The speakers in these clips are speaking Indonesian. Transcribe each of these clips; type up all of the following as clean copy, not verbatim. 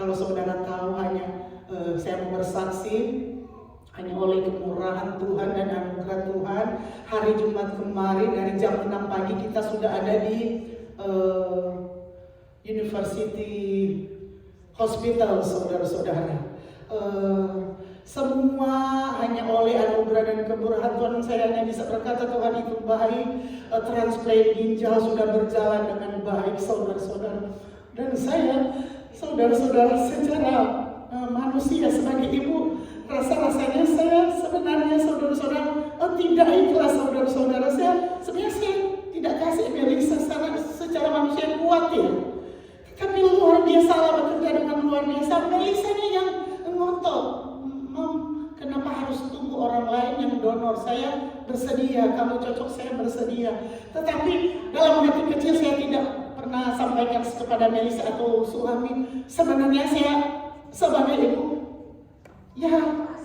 Kalau saudara tahu saya mau bersaksi hanya oleh kemurahan Tuhan dan anugerah Tuhan. Hari Jumat kemarin dari jam 6 pagi kita sudah ada di University Hospital, saudara-saudara. Semua hanya oleh anugerah dan kemurahan Tuhan. Saya hanya bisa berkata Tuhan itu baik. Transplant ginjal sudah berjalan dengan baik, saudara-saudara. Dan saya, saudara-saudara, secara manusia sebagai ibu, rasa-rasanya saya sebenarnya saudara-saudara tidak ikhlas, saudara-saudara. Sebenarnya saya tidak kasih Melissa secara manusia kuat ya. Tapi luar biasa Allah bekerja dengan luar biasa. Melissa-nya yang ngotot. Kenapa harus tunggu orang lain yang donor? Saya bersedia, kamu cocok, saya bersedia. Tetapi dalam hati kecil saya tidak pernah sampaikan kepada Melissa atau suami. Sebenarnya saya sebagai ibu, ya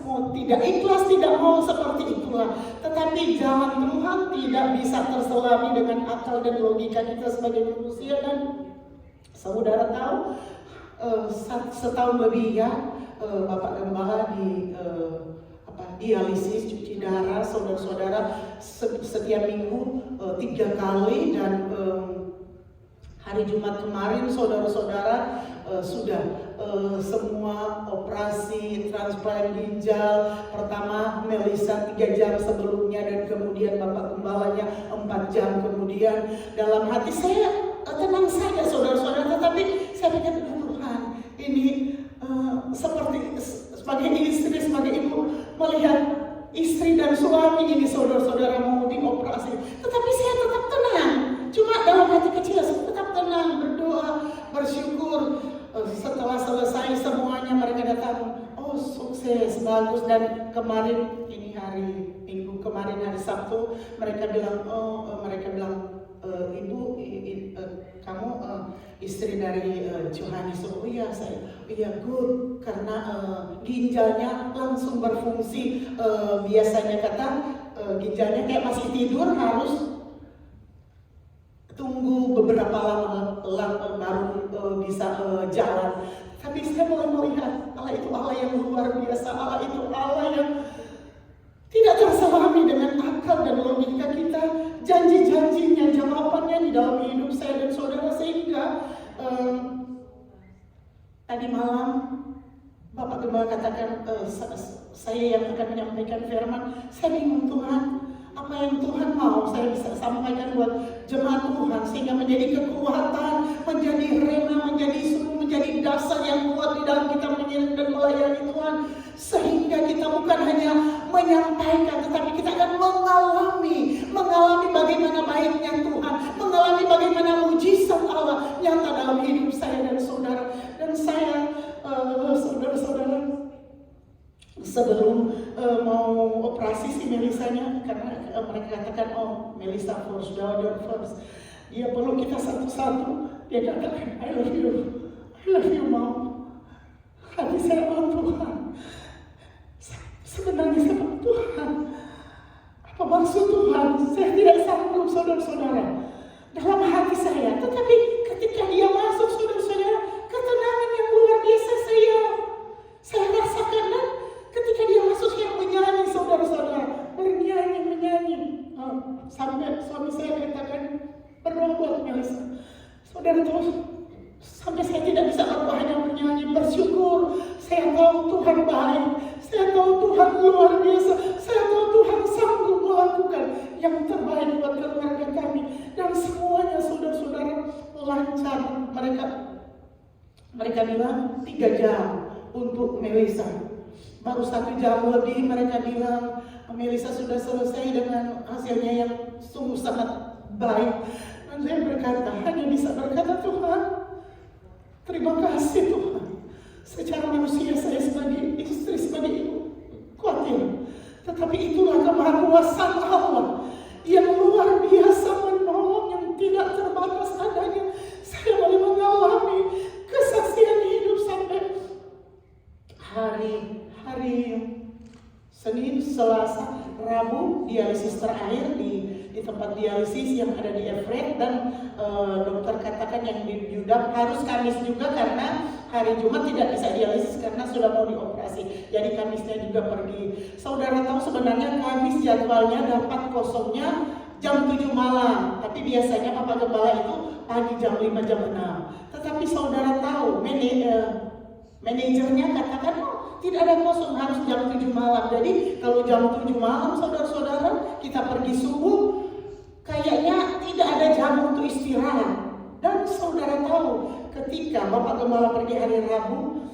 mau tidak ikhlas, tidak mau seperti itulah. Tetapi jalan Tuhan tidak bisa terselami dengan akal dan logika kita sebagai manusia. Dan saudara tahu, setahun lebih ya, Bapak Gembala di dialisis cuci darah, saudara-saudara, setiap minggu 3 kali. Dan hari Jumat kemarin saudara-saudara sudah semua operasi transplant ginjal. Pertama Melissa 3 jam sebelumnya, dan kemudian Bapak Gembalanya 4 jam kemudian. Dalam hati saya tenang saja, saudara-saudara, tetapi saya pikir Tuhan, ini seperti sebagai istri, sebagai ibu, melihat istri dan suami ini saudara-saudara mau dioperasi. Tetapi saya tetap tenang. Cuma dalam hati kecil saya tetap tenang, berdoa, bersyukur. Setelah selesai semuanya mereka datang, oh sukses, bagus. Dan kemarin, ini hari Minggu kemarin, hari Sabtu, mereka bilang, Ibu, kamu istri dari Johannes. Oh iya, iya good, karena ginjalnya langsung berfungsi. Biasanya kata ginjalnya kayak masih tidur, harus tunggu beberapa lama baru bisa jalan. Tapi saya mulai melihat Allah itu Allah yang luar biasa. Allah itu Allah yang tidak terselami dengan akal dan logika kita. Janji-janjinya, jawabannya di dalam hidup saya dan saudara. Sehingga tadi malam Bapak Gembala katakan, saya yang akan menyampaikan firman. Saya bingung, Tuhan, apa yang Tuhan mau saya bisa sampaikan buat jemaat Tuhan, sehingga menjadi kekuatan, menjadi rema, menjadi sumber, menjadi dasar yang kuat di dalam kita mengiring dan melayani Tuhan. Sehingga kita bukan hanya menyampaikan, tetapi kita akan mengalami bagaimana baiknya Tuhan, mengalami bagaimana mujizat Allah nyata dalam hidup saya dan saudara. Dan saya, saudara-saudara, sebelum mau operasi si Melissa-nya, karena mereka katakan, oh Melissa first, daughter first, dia perlu kita satu-satu. Dia katakan, I love you mom. Hati saya, oh Tuhan, sebenarnya saya, Tuhan, apa maksud Tuhan? Saya tidak sanggup, saudara-saudara, dalam hati saya. Tetapi ketika dia masuk, saudara-saudara, ketenangan yang luar biasa saya rasakan. Dan ketika dia masuk, saya menyanyi, saudara-saudara, menyanyi. Sampai suami saya katakan, berdoa buat Melissa. Saudara tahu, sampai saya tidak bisa berdoa, hanya menyanyi, bersyukur. Saya tahu Tuhan baik, saya tahu Tuhan luar biasa, saya tahu Tuhan sanggup melakukan yang terbaik buat keluarga kami. Dan semuanya, saudara-saudara, lancar. Mereka bilang 3 jam untuk Melissa. Baru 1 jam lebih mereka bilang Melissa sudah selesai dengan hasilnya yang sungguh sangat baik. Dan saya berkata, hanya bisa berkata, Tuhan, terima kasih Tuhan. Secara manusia saya sebagai istri, sebagai ibu, khawatir. Tetapi itulah kemahakuasaan Allah yang luar biasa, menolong yang tidak terbatas adanya. Saya boleh mengalami kesaksian hidup sampai hari Senin, Selasa, Rabu dialisis terakhir di tempat dialisis yang ada di Everett. Dan dokter katakan yang di Yudap harus Kamis juga, karena hari Jumat tidak bisa dialisis karena sudah mau dioperasi. Jadi Kamisnya juga pergi. Saudara tahu sebenarnya Kamis jadwalnya dapat kosongnya jam 7 malam. Tapi biasanya Bapak Gembala itu pagi jam 5, jam 6. Tetapi saudara tahu manajernya katakan tidak ada kosong, harus jam 7 malam. Jadi kalau jam 7 malam saudara-saudara kita pergi subuh, kayaknya tidak ada jam untuk istirahat. Dan saudara tahu ketika Bapak Gembala pergi hari Rabu,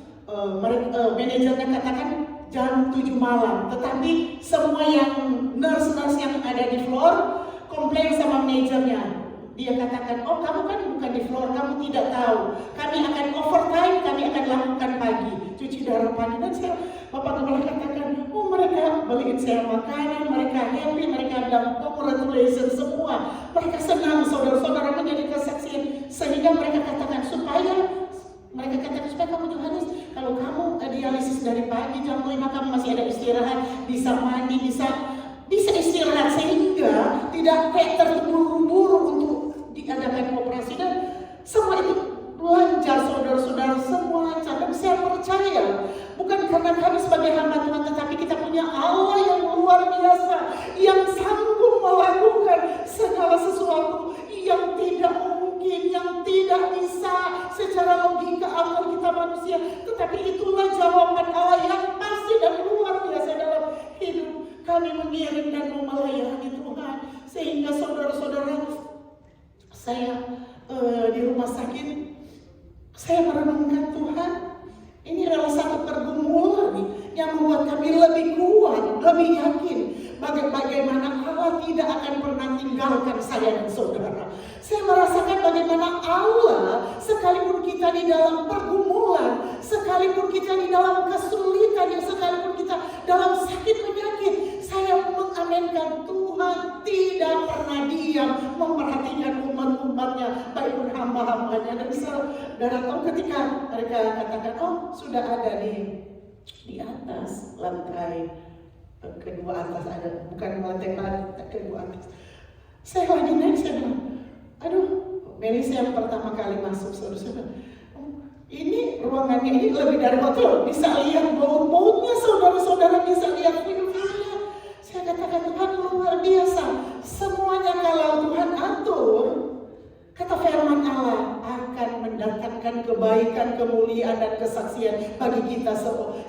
manajernya katakan jam 7 malam. Tetapi semua yang nurse-nurse yang ada di floor komplain sama manajernya. Dia katakan, oh kamu kan bukan di floor, kamu tidak tahu. Kami akan overtime, kami akan lakukan pagi, cuci darah pagi. Dan Bapak Gembala katakan, oh mereka beliin saya makanan, mereka happy, mereka bilang congratulations semua. Mereka senang, saudara-saudara menjadi kesaksian. Sehingga mereka katakan supaya kamu Johannes, kalau kamu dialisis dari pagi jam 5 kamu masih ada istirahat, bisa mandi, bisa istirahat sehingga tidak kayak terburu-buru untuk diadakan operasi. Dan semua itu lancar saudara-saudara, semua lancar. Dan saya percaya bukan karena kami sebagai hamba Tuhan, tetapi kita punya Allah yang luar biasa, yang sanggup melakukan segala sesuatu yang tidak mungkin, yang tidak bisa secara logika akal kita manusia. Tetapi itulah jawaban Allah yang pasti dan luar biasa dalam hidup kami mengiring dan melayani Tuhan. Sehingga saudara-saudara, saya di rumah sakit, saya merenungkan Tuhan, ini adalah satu pergumulan yang membuat kami lebih kuat, lebih yakin bagaimana Allah tidak akan pernah tinggalkan saya dan saudara. Saya merasakan bagaimana Allah, sekalipun kita di dalam pergumulan, sekalipun kita di dalam kesulitan, sekalipun kita dalam sakit penyakit, saya mengamenkan Tuhan tidak pernah diam memperhatikan umat-umatnya, baik pun hamba-hambanya. Dan saudara tahu ketika mereka katakan, oh sudah ada di atas lantai kedua atas, ada bukan lantai kedua atas. Saya lagi naik, saya bilang, aduh, Melisa yang pertama kali masuk, saudara-saudara, ini ruangannya ini lebih dari hotel, bisa lihat baut-bautnya, saudara-saudara, bisa lihat view-nya. Saya katakan Tuhan luar biasa, semuanya kalau Tuhan atur, kata firman Allah akan mendatangkan kebaikan, kemuliaan dan kesaksian bagi kita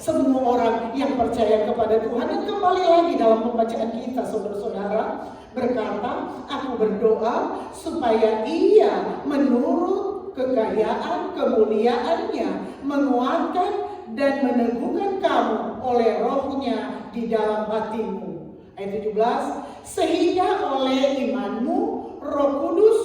semua orang yang percaya kepada Tuhan. Dan kembali lagi dalam pembacaan kita, saudara-saudara, berkata, aku berdoa supaya Ia menurut kekayaan kemuliaannya menguatkan dan meneguhkan kamu oleh Roh-Nya di dalam hatimu. Ayat 17, sehingga oleh imanmu Roh Kudus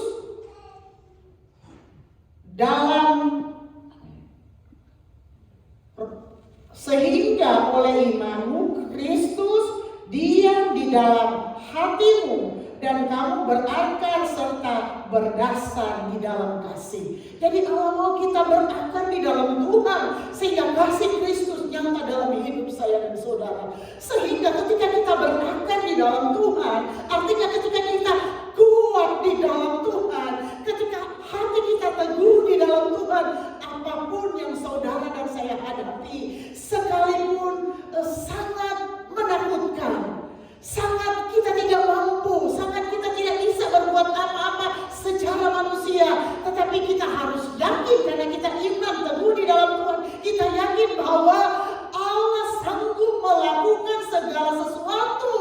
sehingga oleh imanmu Kristus diam di dalam hatimu dan kamu berakar serta berdasar di dalam kasih. Jadi Allah mau kita berakar di dalam Tuhan sehingga kasih Kristus nyata dalam hidup saya dan saudara. Sehingga ketika kita berakar di dalam Tuhan, artinya ketika kita kuat di dalam Tuhan, ketika hati kita teguh di dalam Tuhan, apapun yang saudara dan saya hadapi, sekalipun sangat menakutkan, sangat kita tidak mampu, sangat kita tidak bisa berbuat apa-apa secara manusia, tetapi kita harus yakin karena kita iman teguh di dalam Tuhan. Kita yakin bahwa Allah sanggup melakukan segala sesuatu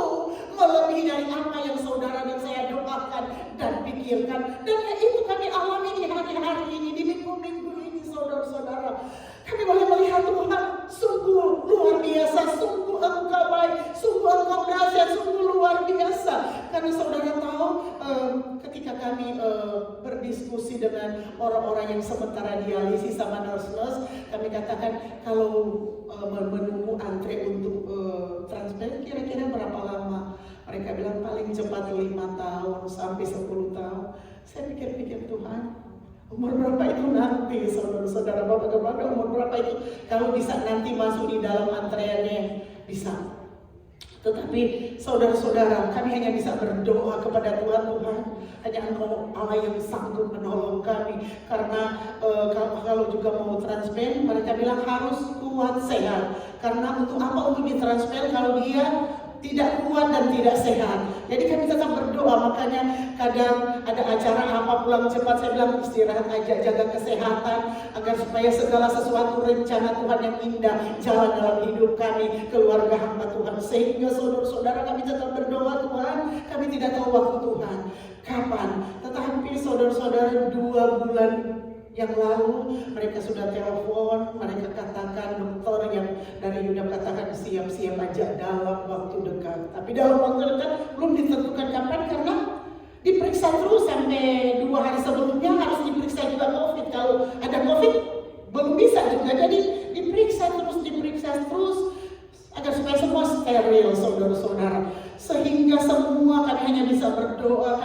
melebihi dari apa yang saudara dan saya doakan dan pikirkan. Dan itu kami alami di hari-hari ini, di minggu-minggu ini, saudara-saudara. Kami boleh melihat Tuhan sungguh luar biasa, sungguh Engkau baik, sungguh Engkau dahsyat, sungguh luar biasa. Karena saudara tahu ketika kami berdiskusi dengan orang-orang yang sementara dialisis sama nurse-nurse, kami katakan kalau menunggu antre untuk transplant kira-kira berapa lama? Mereka bilang paling cepat 5 tahun sampai 10 tahun. Saya pikir-pikir, Tuhan, umur berapa itu nanti, saudara-saudara, Bapak umur berapa itu kalau bisa nanti masuk di dalam antreannya bisa. Tetapi saudara-saudara, kami hanya bisa berdoa kepada Tuhan. Tuhan, hanya Engkau Allah yang sanggup menolong kami. Karena kalau juga mau transplant, mereka bilang harus kuat sehat. Karena untuk apa untuk ditransplant kalau dia tidak kuat dan tidak sehat. Jadi kami tetap berdoa. Makanya kadang ada acara apa pulang cepat, saya bilang istirahat aja, jaga kesehatan, agar supaya segala sesuatu rencana Tuhan yang indah jalan dalam hidup kami, keluarga hamba Tuhan. Sehingga saudara-saudara kami tetap berdoa, Tuhan, kami tidak tahu waktu Tuhan kapan. Tetapi saudara-saudara 2 bulan yang lalu mereka sudah telepon, mereka katakan dokter yang dari Yuda katakan siap-siap aja dalam waktu dekat. Tapi dalam waktu dekat belum ditentukan kapan karena diperiksa terus sampai 2 hari sebelumnya harus diperiksa juga COVID. Kalau ada COVID belum bisa juga, jadi diperiksa terus agar supaya semua steril, saudara-saudara. Sehingga semua kami hanya bisa berdoa,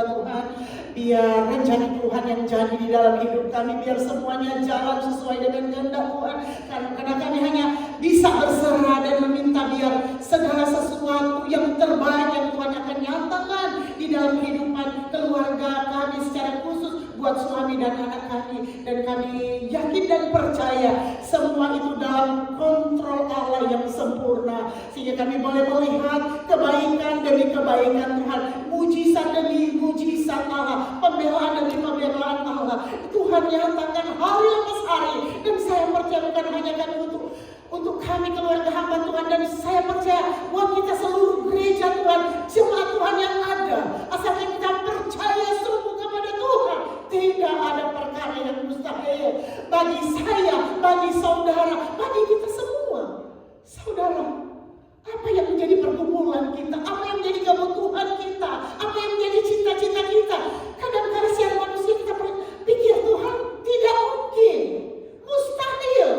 Tuhan, biar rencana Tuhan yang jadi di dalam hidup kami, biar semuanya jalan sesuai dengan kehendak Tuhan. Karena kami hanya bisa berserah dan meminta biar segala sesuatu yang terbaik yang Tuhan akan nyatakan di dalam kehidupan keluarga kami secara khusus buat suami dan anak kami. Dan kami yakin dan percaya semua itu dalam kontrol Allah yang sempurna, sehingga kami boleh melihat kebaikan demi kebaikan Tuhan, mujizat demi mujizat Allah, pembelaan demi pembelaan Allah. Tuhan nyatakan hari lepas hari, dan saya percaya bukan hanya kami untuk kami keluarga hamba Tuhan, dan saya percaya buat kita seluruh gereja Tuhan, jemaat Tuhan yang ada, asalkan kita percaya sungguh kepada Tuhan, tidak ada perkara yang mustahil bagi saya, bagi saudara, bagi kita semua. Saudara, apa yang menjadi pergumulan kita, apa yang menjadi kebutuhan kita, apa yang menjadi cita-cita kita, kadang-kadang siapa manusia kita pikir Tuhan tidak mungkin, mustahil.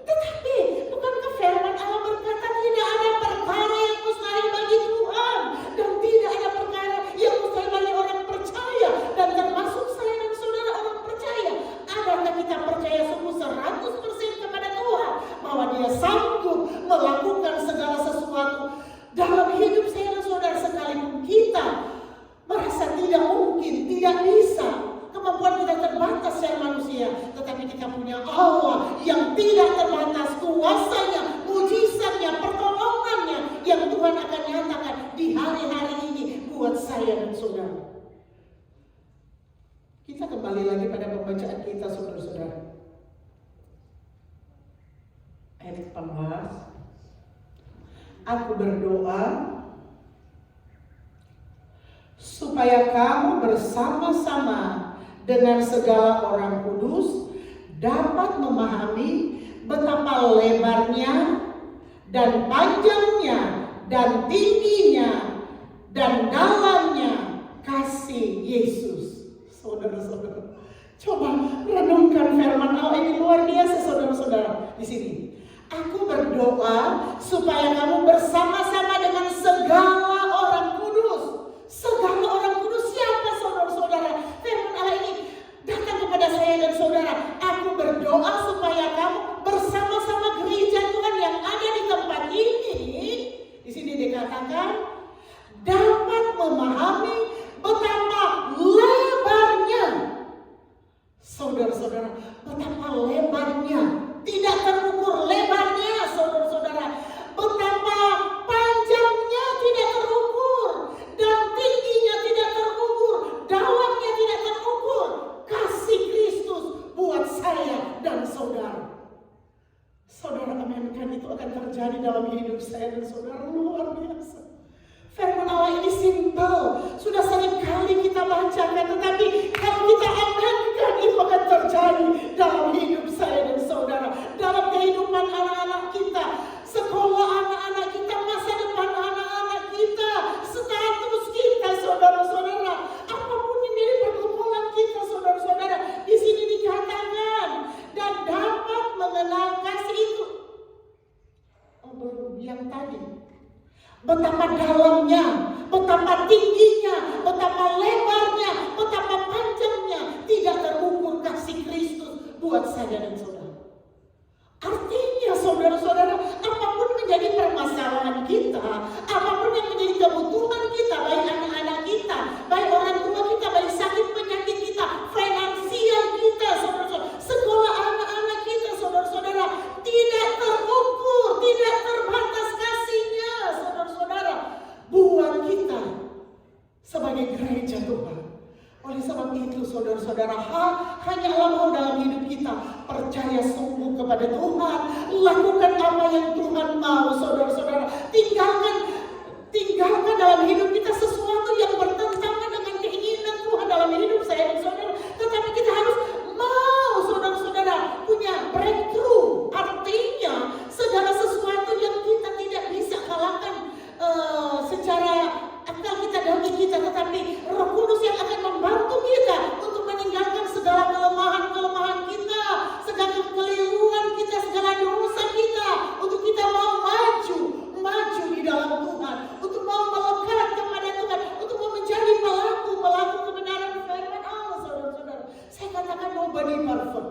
Tetapi bukankah firman Allah berkata tidak ada perkara yang mustahil bagi Tuhan, dan tidak ada perkara yang mustahil bagi orang percaya, dan termasuk saya dan saudara orang percaya. Adakah kita percaya sungguh 100% kepada Tuhan bahwa Dia sanggup melakukan segala sesuatu dalam hidup saya dan saudara, sekalipun kita merasa tidak mungkin, tidak bisa, kemampuan kita terbatas secara manusia, tetapi kita punya Allah yang tidak terbatas, kuasanya, mujizatnya, pertolongannya yang Tuhan akan nyatakan di hari-hari ini buat saya dan saudara. Kita kembali lagi pada pembacaan kita, saudara-saudara. Ayat 18. Aku berdoa supaya kamu bersama-sama dengan segala orang kudus dapat memahami betapa lebarnya dan panjangnya dan tingginya dan dalamnya kasih Yesus. Saudara-saudara, coba renungkan firman Allah ini, luar biasa saudara-saudara. Di sini aku berdoa supaya kamu bersama-sama dengan segala orang kudus. Segala orang kudus siapa, saudara-saudara? Firman Allah ini datang kepada saya dan saudara. Aku berdoa supaya kamu bersama-sama gereja Tuhan yang ada di tempat ini. Di sini dikatakan dapat memahami betapa lebarnya. Saudara-saudara, betapa lebarnya, tidak terukur lebarnya, saudara-saudara. Betapa panjangnya tidak terukur, dan tingginya tidak terukur, dalamnya tidak terukur. Kasih Kristus buat saya dan saudara. Saudara, aminkan itu akan terjadi dalam hidup saya dan saudara, luar biasa. Firman Allah ini simpel, sudah sering kali kita bacakan, tetapi kalau kita amankan itu akan terjadi dalam hidup saya dan saudara, dalam kehidupan anak-anak kita, sekolah anak-anak kita, masa depan anak-anak kita, status kita, saudara-saudara, apapun yang menjadi pergumulan kita, saudara-saudara, di sini dikatakan dan dapat mengenal kasih itu. Yang tadi, betapa dalamnya, betapa tingginya, betapa lebarnya, betapa panjangnya, tidak terukur kasih Kristus buat saya dan saudara. Artinya saudara-saudara, apapun menjadi menjadi permasalahan kita, apapun yang menjadi kebutuhan kita, baik anak-anak kita, baik orang tua kita, baik sakit penyakit kita, finansial kita, saudara-saudara, sekolah anak-anak kita, saudara-saudara, tidak terukur, tidak terbatas kasihnya, saudara-saudara, buat kita sebagai gereja Tuhan. Oleh sebab itu, saudara-saudara, hanya Allah mau dalam hidup kita percaya sungguh kepada Tuhan, lakukan apa yang Tuhan mau, saudara-saudara. Tinggalkan dalam hidup kita sesuatu yang bertentangan dengan keinginan Tuhan dalam hidup saya dan saudara. Tetapi kita harus mau, saudara-saudara, punya breakthrough. Artinya segala sesuatu yang kita tidak bisa kalahkan secara akal kita dan kita, tetapi Roh Kudus yang akan membantu kita untuk meninggalkan segala kelemahan-kelemahan kita, segala kekeliruan kita, segala dosa kita, untuk kita mau maju di dalam Tuhan, untuk mau melekat kepada Tuhan, untuk mau menjadi pelaku kebenaran firman Allah, saudara-saudara. Saya katakan nobody perfect,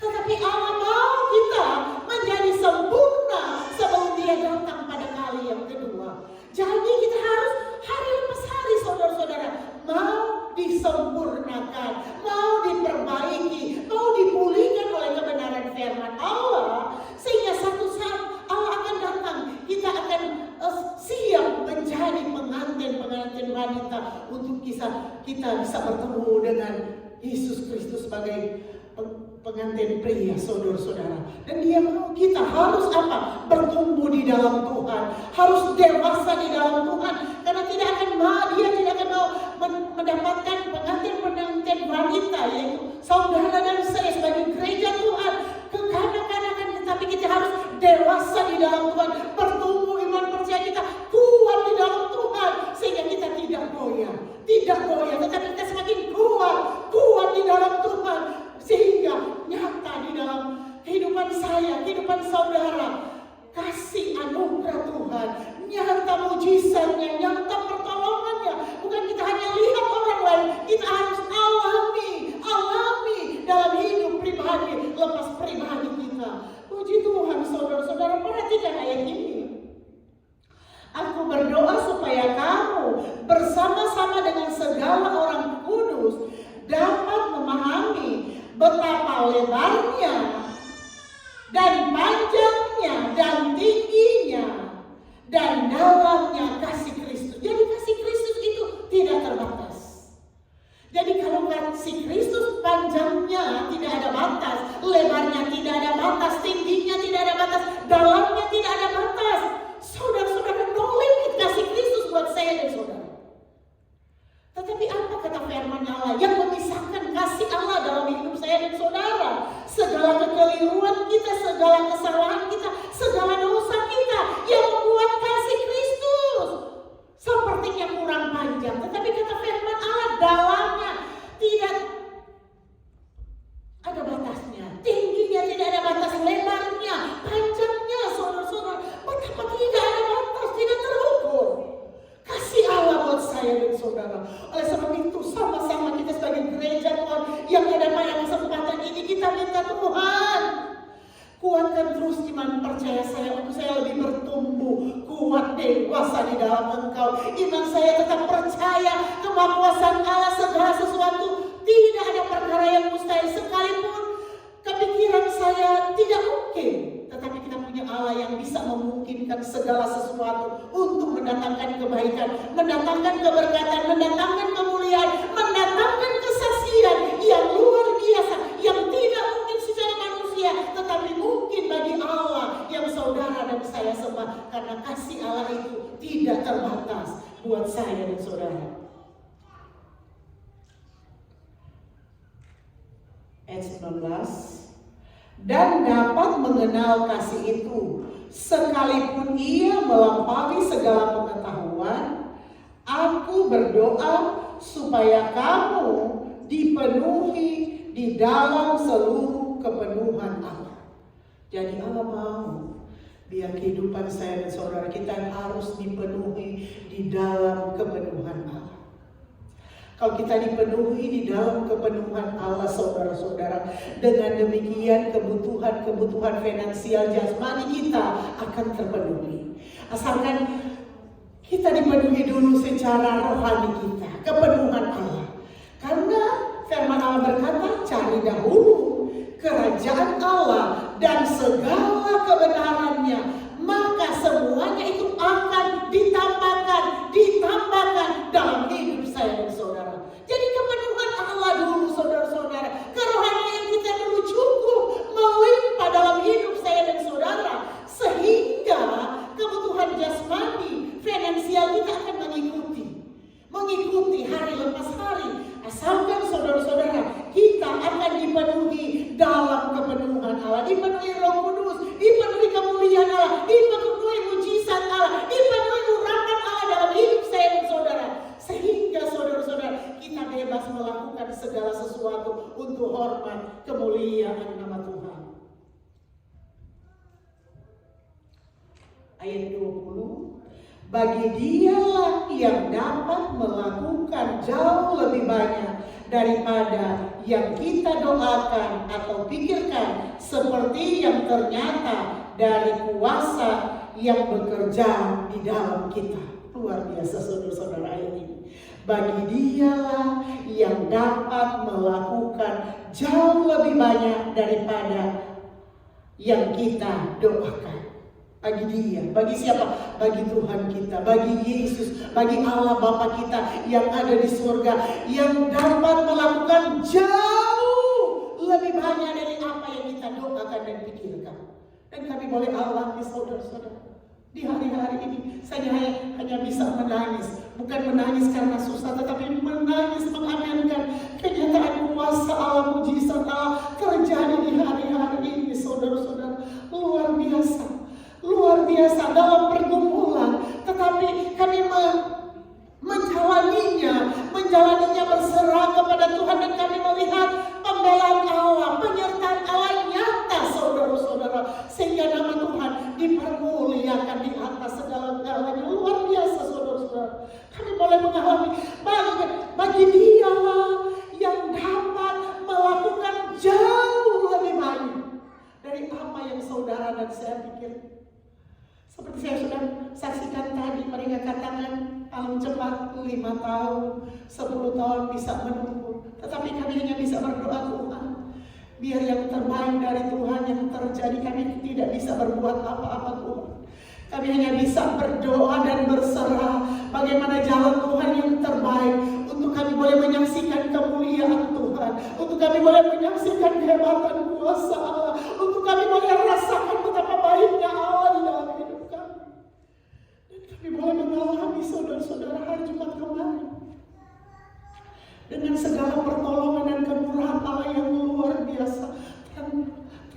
tetapi Allah mau kita menjadi sempurna sebelum Dia datang pada kali yang kedua. Jadi kita harus hari lepas hari, saudara-saudara, mau disempurnakan, mau diperbaiki, mau dipulihkan oleh kebenaran firman Allah, sehingga satu saat Allah akan datang, kita akan siap menjadi pengantin wanita untuk kita bisa bertemu dengan Yesus Kristus sebagai pengantin pria, saudara-saudara. Dan Dia mau kita harus apa? Bertumbuh di dalam Tuhan, harus dewasa di dalam Tuhan, karena Dia tidak akan mau mendapatkan pengantin wanita, yaitu saudara dan saya sebagai gereja Tuhan, kekanak-kanakan, tetapi kita harus dewasa di dalam Tuhan, bertumbuh iman percaya kita kuat di dalam Tuhan, sehingga kita tidak goyah, tetapi kita semakin kuat di dalam Tuhan, sehingga nyata di dalam kehidupan saya, kehidupan saudara, kasih anugerah Tuhan, nyata mujizatnya, nyata pertolongannya. Bukan kita hanya lihat orang lain, kita harus alami dalam hidup pribadi, lepas pribadi kita. Puji Tuhan, saudara-saudara, perhatikan ayat ini. Aku berdoa supaya kamu bersama-sama dengan segala orang kudus dapat memahami betapa lebarnya dan panjangnya dan tingginya dan dalamnya kasih Kristus. Jadi kasih Kristus itu tidak terbatas. Jadi kalau kasih Kristus panjangnya tidak ada batas, lebarnya tidak ada batas, tingginya tidak ada batas, dalamnya tidak ada batas. Saudara-saudara, no limit kasih Kristus buat saya dan saudara. Tetapi apa kata firman Allah yang memisahkan kasih Allah dalam hidup saya dan saudara? Segala kekeliruan kita, segala kesalahan kita, segala dosa kita yang membuat kasih Kristus sepertinya kurang panjang. Tetapi kata firman Allah, dalamnya tidak ada batasnya, tingginya tidak ada batas, lebarnya, panjangnya, saudara-saudara, betapa tidak ada batas, tidak terukur kasih Allah buat saya dan saudara. Oleh sebab itu, sama-sama kita sebagai gereja Tuhan yang ada pada kesempatan ini, kita minta Tuhan kuatkan terus iman percaya saya, untuk saya lebih bertumbuh, kuat, dewasa di dalam Engkau. Iman saya tetap percaya kemakuasaan Allah, segala sesuatu, tidak ada perkara yang mustahil, sekalipun kepikiran saya tidak mungkin. Tetapi kita punya Allah yang bisa memungkinkan segala sesuatu untuk mendatangkan kebaikan, mendatangkan keberkatan, mendatangkan kemuliaan, mendatangkan kesaksian yang luar biasa, yang tidak mungkin secara manusia, tetapi mungkin bagi Allah yang saudara dan saya sembah, karena kasih Allah itu tidak terbatas buat saya dan saudara. Ayat 19. Dan dapat mengenal kasih itu, sekalipun ia melampaui segala pengetahuan. Aku berdoa supaya kamu dipenuhi di dalam seluruh kepenuhan Allah. Jadi Allah mau biar kehidupan saya dan saudara kita harus dipenuhi di dalam kepenuhan Allah. Kalau kita dipenuhi di dalam kepenuhan Allah, saudara-saudara, dengan demikian kebutuhan finansial jasmani kita akan terpenuhi. Asalkan kita dipenuhi dulu secara rohani kita, kepenuhan Allah. Karena firman Allah berkata, cari dahulu kerajaan Allah dan segala kebenarannya, maka semuanya itu akan ditambahkan dalam hidup saya dan saudara. Jadi kepenuhan Allah dulu, saudara-saudara, kerohanian kita dulu cukup melimpah dalam hidup saya dan saudara, sehingga kebutuhan jasmani, finansial kita akan mengikuti hari lepas hari. Asalkan saudara-saudara, kita akan dipenuhi dalam kepenuhan Allah, dipenuhi Roh Kudus, dipenuhi kemuliaan Allah, dipenuhi mujizat Allah, dipenuhi urapan Allah dalam hidup saya dan saudara, sehingga saudara-saudara kita bebas melakukan segala sesuatu untuk hormat kemuliaan nama Tuhan. Ayat 20, bagi dialah yang dapat melakukan jauh lebih banyak daripada yang kita doakan atau pikirkan, seperti yang ternyata dari kuasa yang bekerja di dalam kita. Luar biasa saudara-saudara ayat ini. Bagi dialah yang dapat melakukan jauh lebih banyak daripada yang kita doakan. Bagi dia, bagi siapa? Bagi Tuhan kita, bagi Yesus, bagi Allah Bapa kita yang ada di surga, yang dapat melakukan jauh lebih banyak dari apa yang kita doakan dan pikirkan. Dan kami boleh alami saudara-saudara, di hari-hari ini saya hanya bisa menangis. Bukan menangis karena susah, tetapi menangis mengaminkan kenyataan kuasa Allah, mujizat Allah terjadi di hari-hari ini saudara-saudara. Luar biasa dalam pergumulan, tetapi kami menjalaninya berserah kepada Tuhan, dan kami melihat pembelaan Allah, penyertaan Allah nyata saudara-saudara, sehingga nama Tuhan dipermuliakan di atas segala-galanya. Luar biasa saudara-saudara, kami boleh mengalami bagi Dialah yang dapat melakukan jauh lebih banyak dari apa yang saudara dan saya pikir. Seperti saya sudah saksikan tadi, mereka katakan paling cepat 5 tahun, 10 tahun bisa menunggu. Tetapi kami hanya bisa berdoa, Tuhan, biar yang terbaik dari Tuhan yang terjadi. Kami tidak bisa berbuat apa-apa Tuhan. Kami hanya bisa berdoa dan berserah bagaimana jalan Tuhan yang terbaik, untuk kami boleh menyaksikan kemuliaan Tuhan, untuk kami boleh menyaksikan kehebatan kuasa Allah, untuk kami boleh rasakan betapa baiknya Allah di dalam hidup kami. Dan kami boleh mengalami saudara-saudara hari Jumat kemarin dengan segala pertolongan dan kemurahan Allah yang luar biasa.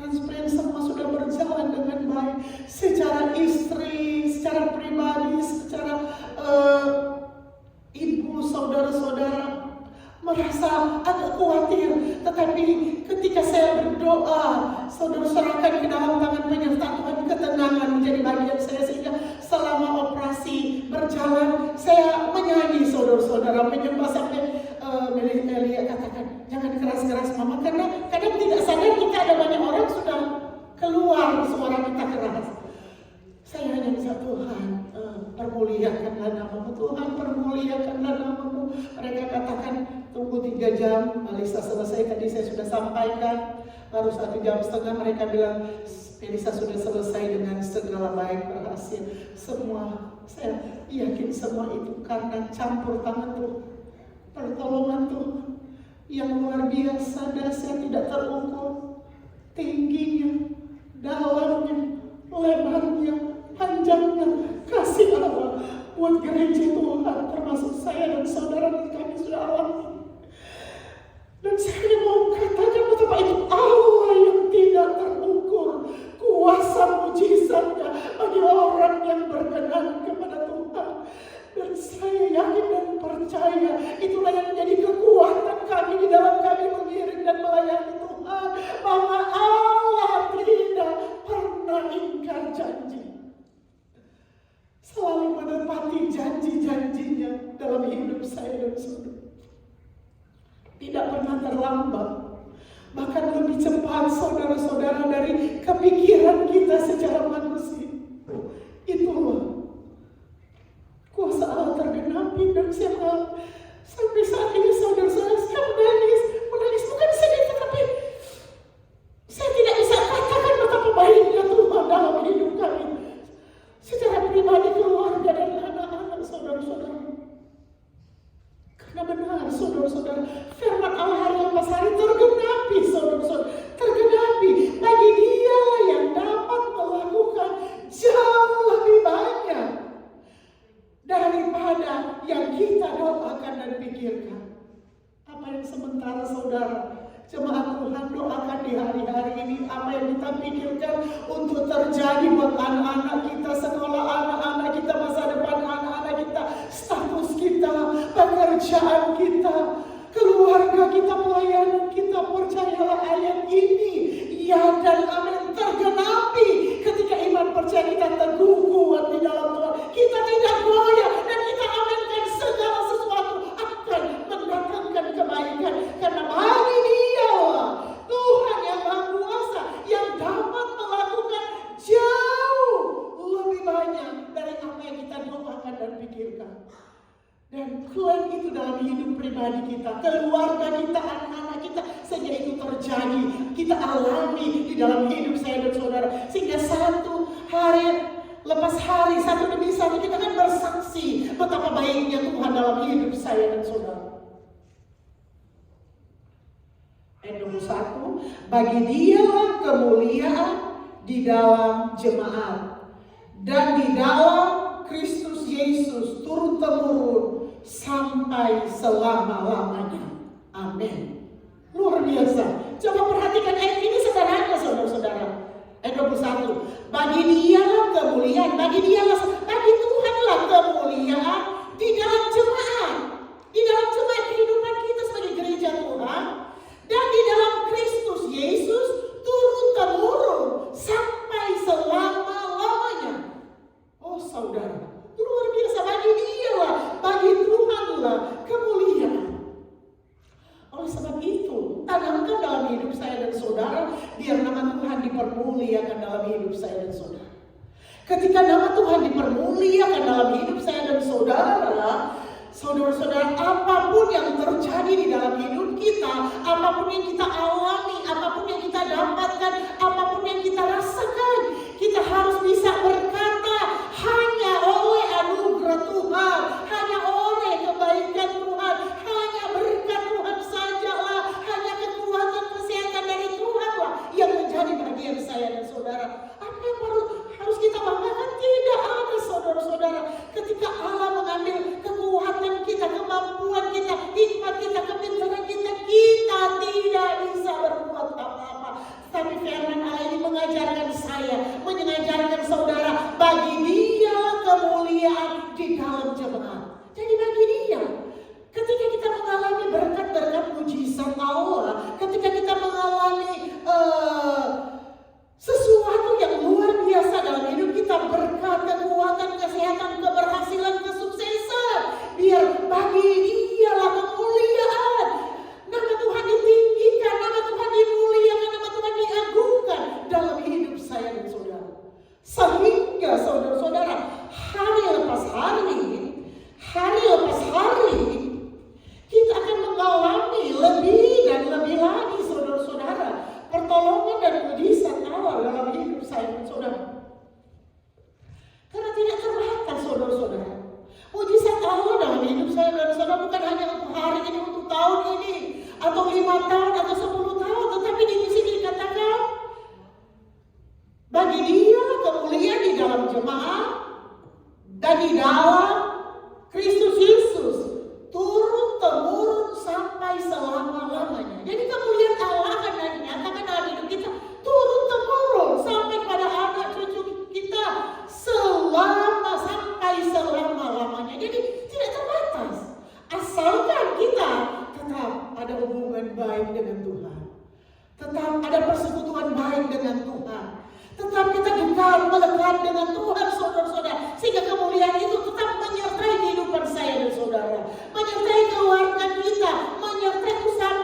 Transplant semua sudah berjalan dengan baik, secara istri, secara pribadi, secara ibu, saudara-saudara merasa agak khawatir. Tetapi ketika saya berdoa, saudara serahkan ke dalam tangan penyertaan Tuhan, ketenangan menjadi bagian saya, sehingga selama operasi berjalan saya menyanyi saudara-saudara, menyembah sampai Melia katakan, jangan keras-keras mama, karena kadang tidak sadar kita ada banyak orang sudah keluar suara kita keras. Saya hanya bisa, Tuhan permuliakanlah namamu, Tuhan permuliakanlah namamu. Mereka katakan tunggu 3 jam, Melisa selesai. Tadi saya sudah sampaikan, baru 1,5 jam mereka bilang Melisa sudah selesai dengan segala baik, berhasil. Semua, saya yakin semua itu karena campur tangan Tuhan, pertolongan Tuhan yang luar biasa, dahsyat, tidak terukur, tingginya, dalamnya, lebarnya, panjangnya, kasih Allah buat gereja Tuhan, termasuk saya dan saudara dan kami sudah alami. Dan saya mau katakan betapa itu Allah yang tidak terukur, kuasa mujizatnya bagi orang yang berkenan kepada Tuhan. Dan saya yakin dan percaya itulah yang menjadi kekuatan kami di dalam kami mengiring dan melayani Tuhan, bahwa Allah tidak pernah ingkar janji, selalu menepati janji-janjinya dalam hidup saya dan saudara. tidak pernah terlambat. Bahkan lebih cepat saudara-saudara dari kepikiran kita secara manusia. Itulah kuasa Allah tergenapi dan sampai saat ini saudara-saudara saya menangis bukan sedih, tetapi saya tidak bisa katakan betapa baiknya Tuhan dalam hidup kami. Secara pribadi, keluarga dan anak-anak saudara-saudara. Karena benar saudara-saudara, firman Allah hari lepas hari tergenapi saudara-saudara. Tergenapi bagi Dia yang dapat melakukan jauh lebih banyak daripada yang kita doakan dan pikirkan. Apa yang sementara saudara jemaat Tuhan doakan di hari-hari ini, apa yang kita pikirkan untuk terjadi buat anak-anak kita, sekolah anak-anak kita, masa depan anak-anak kita, status kita, pekerjaan kita, keluarga kita, pelayanan kita. Percayalah ayat ini ya dan amin tergenapi ketika iman percaya kita teguh kuat di dalam Tuhan. Kita tidak goyah dan kita aminkan segala sesuatu akan mendatangkan kebaikan, karena bagi Dia Tuhan yang Maha Kuasa yang dapat melakukan jauh lebih banyak dari apa yang kita doakan dan pikirkan. Dan klaim itu dalam hidup pribadi kita, keluarga kita, anak-anak kita, sehingga itu terjadi, kita alami di dalam hidup saya dan saudara. Sehingga satu hari lepas hari, satu demi satu, kita akan bersaksi betapa baiknya Tuhan dalam hidup saya dan saudara. Ayat 21, bagi Dialah kemuliaan di dalam jemaat dan di dalam Kristus Yesus turun-temurun sampai selama-lamanya. Amin. Luar biasa. Coba perhatikan ayat ini sederhana saudara-saudara. Ayat 21. Bagi Dialah kemuliaan, bagi Tuhanlah kemuliaan di dalam jemaat. Di dalam jemaat kehidupan kita sebagai gereja Tuhan. Dan di dalam Kristus Yesus turun-temurun sampai selama-lamanya. Oh saudara, luar biasa. Bagi Dialah, bagi Tuhanlah kemuliaan. Oleh sebab itu, tanamkan dalam hidup saya dan saudara, biar nama Tuhan dipermuliakan dalam hidup saya dan saudara. Ketika nama Tuhan dipermuliakan dalam hidup saya dan saudara, saudara-saudara, apapun yang terjadi di dalam hidup kita, apapun yang kita alami, apapun yang kita dapatkan, apapun yang kita rasakan, kita harus bisa berkata, hanya oleh anugerah Tuhan, hanya oleh kebaikan Tuhan, hanya berkat Tuhan sajalah, hanya kekuatan kesehatan dari Tuhanlah yang menjadi bagian saya dan saudara. Apa yang harus kita banggakan? Tidak ada saudara-saudara. Ketika Allah mengambil kekuatan kita, kemampuan kita, hikmat kita, kepintaran kita, kita tidak bisa berbuat apa-apa. Tapi firman Allah ini mengajarkan saya, mengajarkan saudara, bagi Dia kemuliaan di dalam jemaat. Jadi bagi Dia, ketika kita mengalami berkat-berkat mujizat Allah, ketika kita mengalami sesuatu yang luar biasa dalam hidup kita, berkat, kekuatan, kesehatan, keberhasilan, kesuksesan, biar bagi Dialah kemuliaan. Nama Tuhan ditinggikan, nama Tuhan dimuliakan, nama Tuhan diagungkan dalam hidup saya dan saudara. Sehingga saudara-saudara, hari lepas hari, kita akan mengalami lebih dan lebih lagi saudara-saudara, pertolongan dan mujizat Allah dalam hidup saya dan saudara. Karena tidak terbatas saudara-saudara. Mujizat Allah dalam hidup saya dan saudara bukan hanya untuk hari ini, untuk tahun ini, atau 5 tahun, atau 10 tahun. Tetapi di sini dikatakan, bagi Dia kemuliaan di dalam jemaat dan di dalam Kristus Yesus turun-temurun sampai selama-lamanya. Jadi kemuliaan Allah akan dinyatakan dalam hidup kita turun-temurun sampai pada anak cucu kita sampai selama-lamanya. Jadi tidak terbatas. Asalkan kita tetap ada hubungan baik dengan Tuhan, tetap ada persekutuan baik dengan Tuhan, tetap kita dekat melekat dengan Tuhan saudara-saudara, sehingga kemuliaan itu tetap menyertai kehidupan saya dan saudara, menyertai keluarga kita, menyertai usaha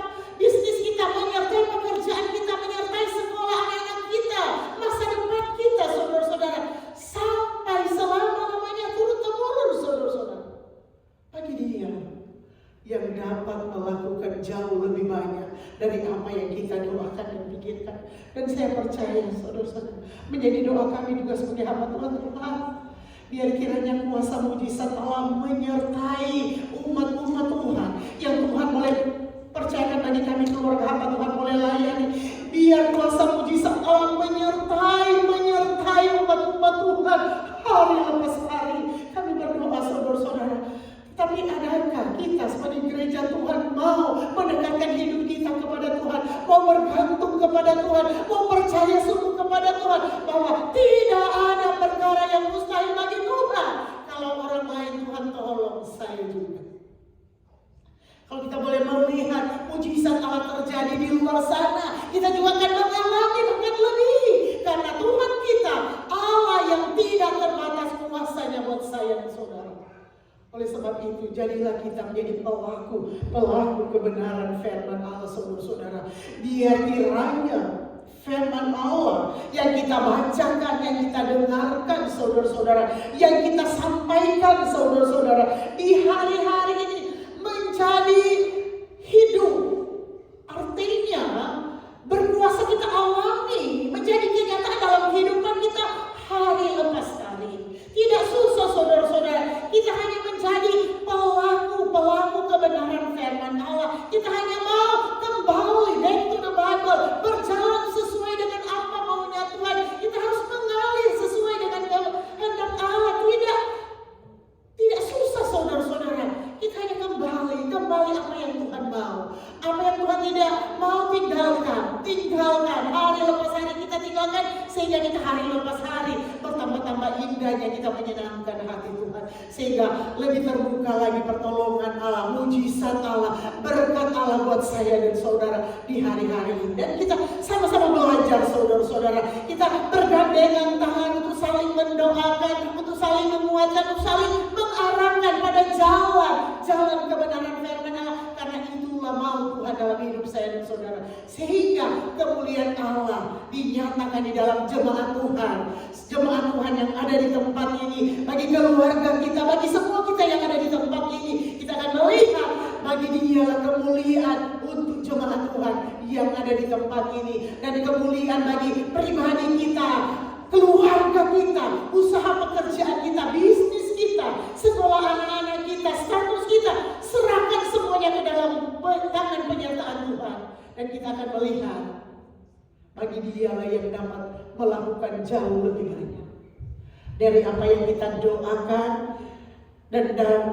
Menjadi doa kami juga sebagai hamba Tuhan. Biar kiranya kuasa mujizat Allah menyertai umat-umat Tuhan yang Tuhan boleh percayakan bagi kami keluarga hamba Tuhan boleh layani. Biar kuasa mujizat Allah menyertai umat-umat Tuhan hari lepas hari. Kami berdoa saudara-saudara. Tapi adakah kita sebagai gereja Tuhan mau mendekatkan hidup kita kepada Tuhan, mau bergantung kepada Tuhan, mau percaya sungguh kepada Tuhan bahwa tidak ada perkara yang mustahil bagi Tuhan. Kalau orang lain, Tuhan tolong saya juga. Kalau kita boleh melihat mujizat Allah terjadi di luar sana, kita juga akan mengalami bahkan lebih. Karena Tuhan kita Allah yang tidak terbatas kuasanya buat saya dan saudara. Oleh sebab itu, jadilah kita menjadi pelaku kebenaran firman Allah, saudara-saudara. Biar kiranya firman Allah yang kita bacakan, yang kita dengarkan, saudara-saudara, yang kita sampaikan, saudara-saudara, di hari-hari ini menjadi hidup. Artinya, berkuasa kita alami, menjadi kenyataan dalam kehidupan kita hari lepas hari. Tidak susah, saudara-saudara. Kita hanya menjadi pelaku kebenaran firman Allah. Kita hanya mau kembali back to the Bible, berjalan sesuai dengan apa maunya Tuhan. Kita harus mengalir sesuai dengan kehendak Allah. Tidak susah, saudara-saudara. Kita hanya kembali apa yang Tuhan mau. Apa yang Tuhan tidak mau tinggalkan. Hari lepas hari kita tinggalkan, sehingga kita hari lepas hari bertambah-tambah indahnya kita menyenangkan hati Tuhan. Sehingga lebih terbuka lagi pertolongan Allah, mujizat Allah, berkat Allah buat saya dan saudara di hari-hari ini. Dan kita sama-sama belajar, saudara-saudara. Kita bergandengan tangan untuk saling mendoakan, untuk saling menguatkan, untuk saling mengarahkan pada jalan kebenaran firman Allah. Karena itulah mau Tuhan dalam hidup saya dan saudara. Sehingga kemuliaan Allah dinyatakan di dalam jemaat Tuhan. Jemaat Tuhan yang ada di tempat ini. Bagi keluarga kita, bagi semua kita yang ada di tempat ini. Kita akan melihat bagi Dialah kemuliaan untuk jemaat Tuhan yang ada di tempat ini. Dan kemuliaan bagi pribadi kita, keluarga kita, usaha pekerjaan kita, bisnis kita, sekolah anak-anak kita, status kita. Serahkan semuanya ke dalam tangan penyertaan Tuhan. Dan kita akan melihat bagi Dialah yang dapat melakukan jauh lebih banyak dari apa yang kita doakan dan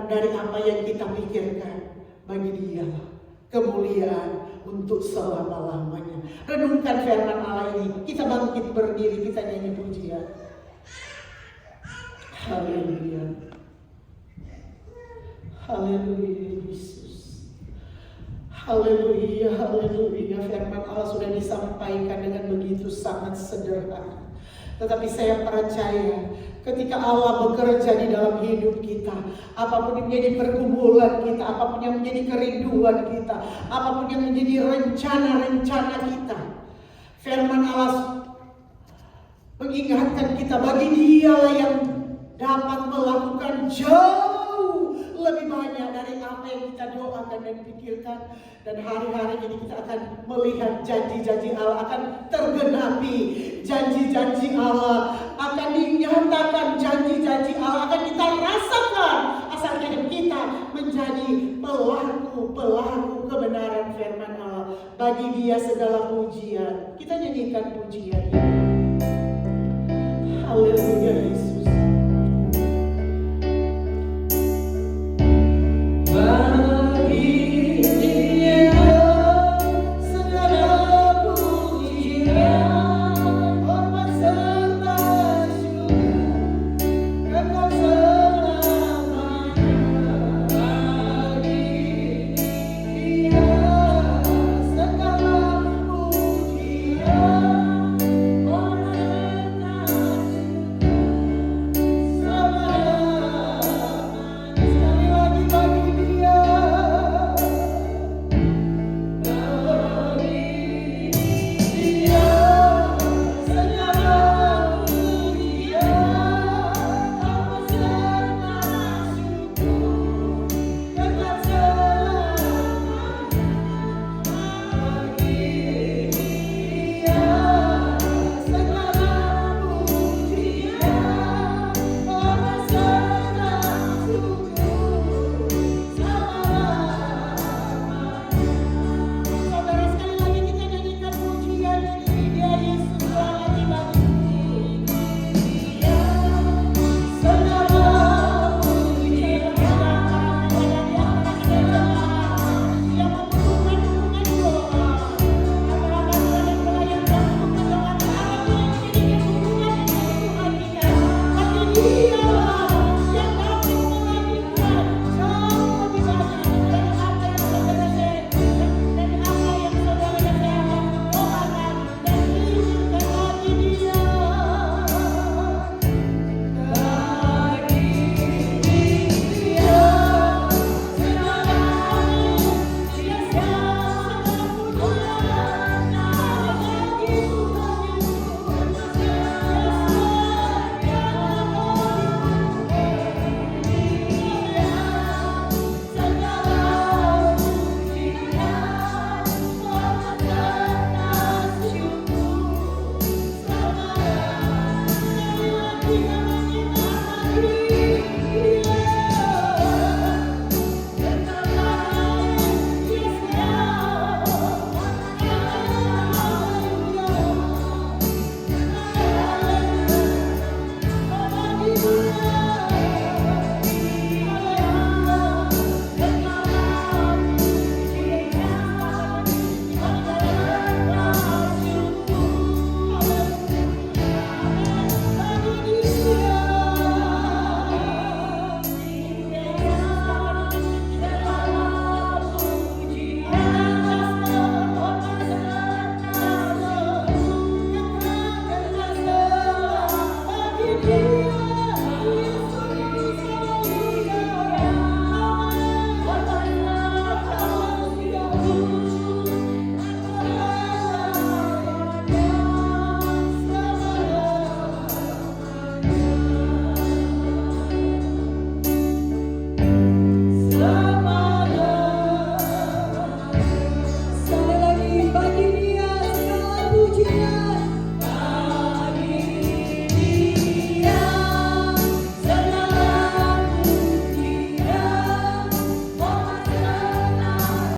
dari apa yang kita pikirkan. Bagi Dialah kemuliaan untuk selama-lamanya. Renungkan firman Allah ini. Kita bangkit berdiri, kita nyanyi pujian. Haleluya. Haleluya Yesus. Haleluya, haleluya. Firman Allah sudah disampaikan dengan begitu sangat sederhana. Tetapi saya percaya ketika Allah bekerja di dalam hidup kita, apapun yang menjadi pergumulan kita, apapun yang menjadi kerinduan kita, apapun yang menjadi rencana-rencana kita, firman Allah mengingatkan kita bagi Dialah yang dapat melakukan jauh lebih banyak dari apa yang kita doakan dan pikirkan. Dan hari-hari ini kita akan melihat janji-janji Allah akan tergenapi. Janji-janji Allah akan dinyatakan, janji-janji Allah akan kita rasakan. Asalkan kita menjadi pelaku kebenaran firman Allah. Bagi Dia segala pujian. Kita nyanyikan pujian ini.